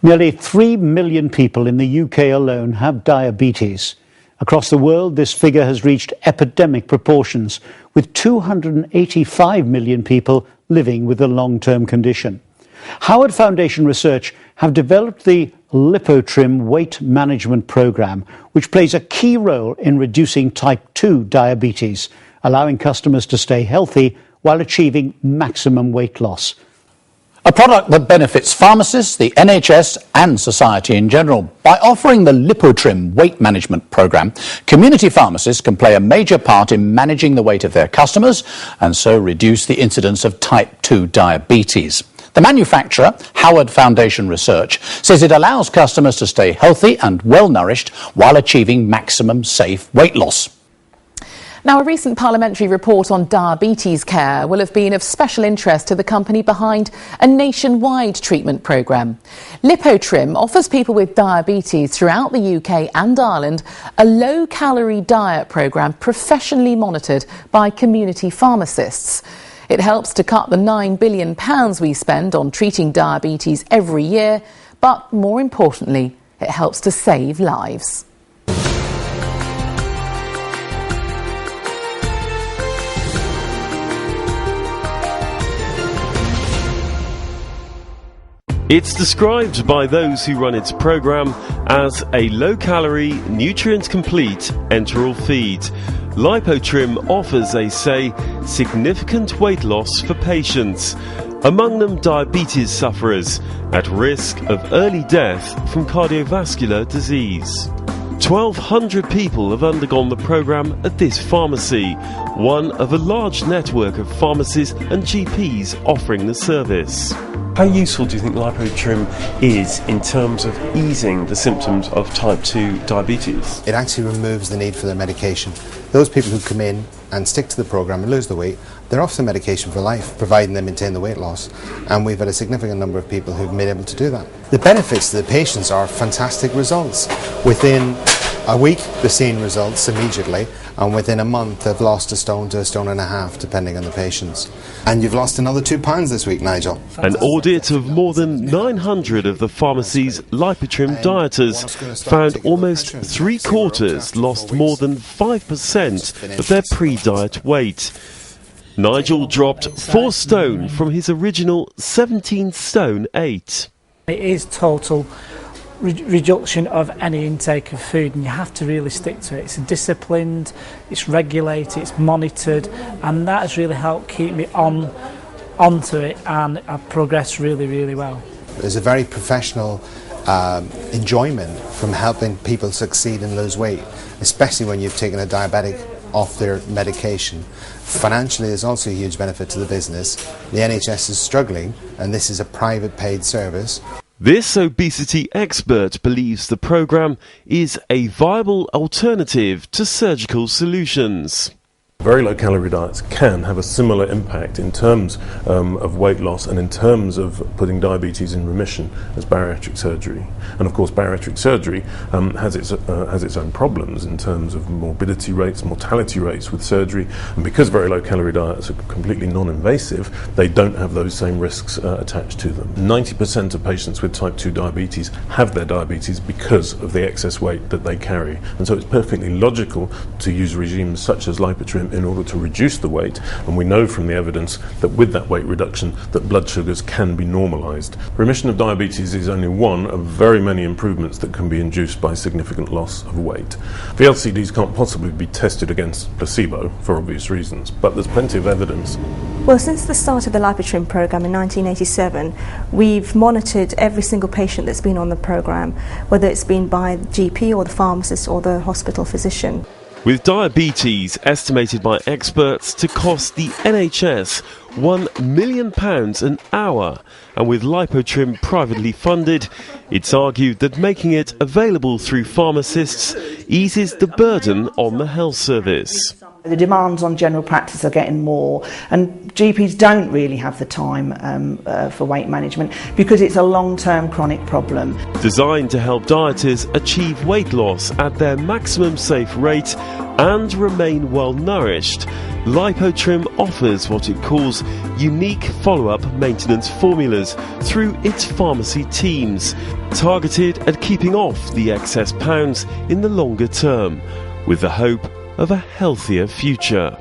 Nearly 3 million people in the UK alone have diabetes. Across the world, this figure has reached epidemic proportions, with 285 million people living with the long-term condition. Howard Foundation Research have developed the Lipotrim weight management program, which plays a key role in reducing type 2 diabetes, allowing customers to stay healthy while achieving maximum weight loss. A product that benefits pharmacists, the NHS and society in general. By offering the Lipotrim weight management programme, community pharmacists can play a major part in managing the weight of their customers and so reduce the incidence of type 2 diabetes. The manufacturer, Howard Foundation Research, says it allows customers to stay healthy and well-nourished while achieving maximum safe weight loss. Now, a recent parliamentary report on diabetes care will have been of special interest to the company behind a nationwide treatment programme. Lipotrim offers people with diabetes throughout the UK and Ireland a low-calorie diet programme professionally monitored by community pharmacists. It helps to cut the £9 billion we spend on treating diabetes every year, but more importantly, it helps to save lives. It's described by those who run its programme as a low-calorie, nutrient-complete enteral feed. Lipotrim offers, they say, significant weight loss for patients, among them diabetes sufferers at risk of early death from cardiovascular disease. 1,200 people have undergone the programme at this pharmacy, one of a large network of pharmacies and GPs offering the service. How useful do you think Lipotrim is in terms of easing the symptoms of type 2 diabetes? It actually removes the need for their medication. Those people who come in and stick to the programme and lose the weight, they're off the medication for life, providing they maintain the weight loss. And we've had a significant number of people who've been able to do that. The benefits to the patients are fantastic results. Within a week, they're seeing results immediately, and within a month, they've lost a stone to a stone and a half, depending on the patients. And you've lost another 2 pounds this week, Nigel. An audit of more than 900 of the pharmacy's Lipotrim dieters found almost 3/4 lost more than 5% of their pre-diet weight. Nigel dropped 4 stone from his original 17 stone 8. It is total reduction of any intake of food, and you have to really stick to it. It's disciplined, it's regulated, it's monitored, and that has really helped keep me onto it, and I've progressed really well. There's a very professional enjoyment from helping people succeed and lose weight, especially when you've taken a diabetic off their medication. Financially, there's also a huge benefit to the business. The NHS is struggling, and this is a private paid service. This obesity expert believes the programme is a viable alternative to surgical solutions. Very low calorie diets can have a similar impact in terms of weight loss and in terms of putting diabetes in remission as bariatric surgery. And of course bariatric surgery has its own problems in terms of morbidity rates, mortality rates with surgery, and because very low calorie diets are completely non-invasive, they don't have those same risks attached to them. 90% of patients with type 2 diabetes have their diabetes because of the excess weight that they carry, and so it's perfectly logical to use regimes such as Lipotrim in order to reduce the weight, and we know from the evidence that with that weight reduction that blood sugars can be normalised. Remission of diabetes is only one of very many improvements that can be induced by significant loss of weight. VLCDs can't possibly be tested against placebo for obvious reasons, but there's plenty of evidence. Well, since the start of the Lipotrim programme in 1987, we've monitored every single patient that's been on the programme, whether it's been by the GP or the pharmacist or the hospital physician. With diabetes estimated by experts to cost the NHS £1 million an hour, and with Lipotrim privately funded, it's argued that making it available through pharmacists eases the burden on the health service. The demands on general practice are getting more, and GPs don't really have the time for weight management because it's a long-term chronic problem. Designed to help dieters achieve weight loss at their maximum safe rate and remain well nourished, Lipotrim offers what it calls unique follow-up maintenance formulas through its pharmacy teams, targeted at keeping off the excess pounds in the longer term, with the hope of a healthier future.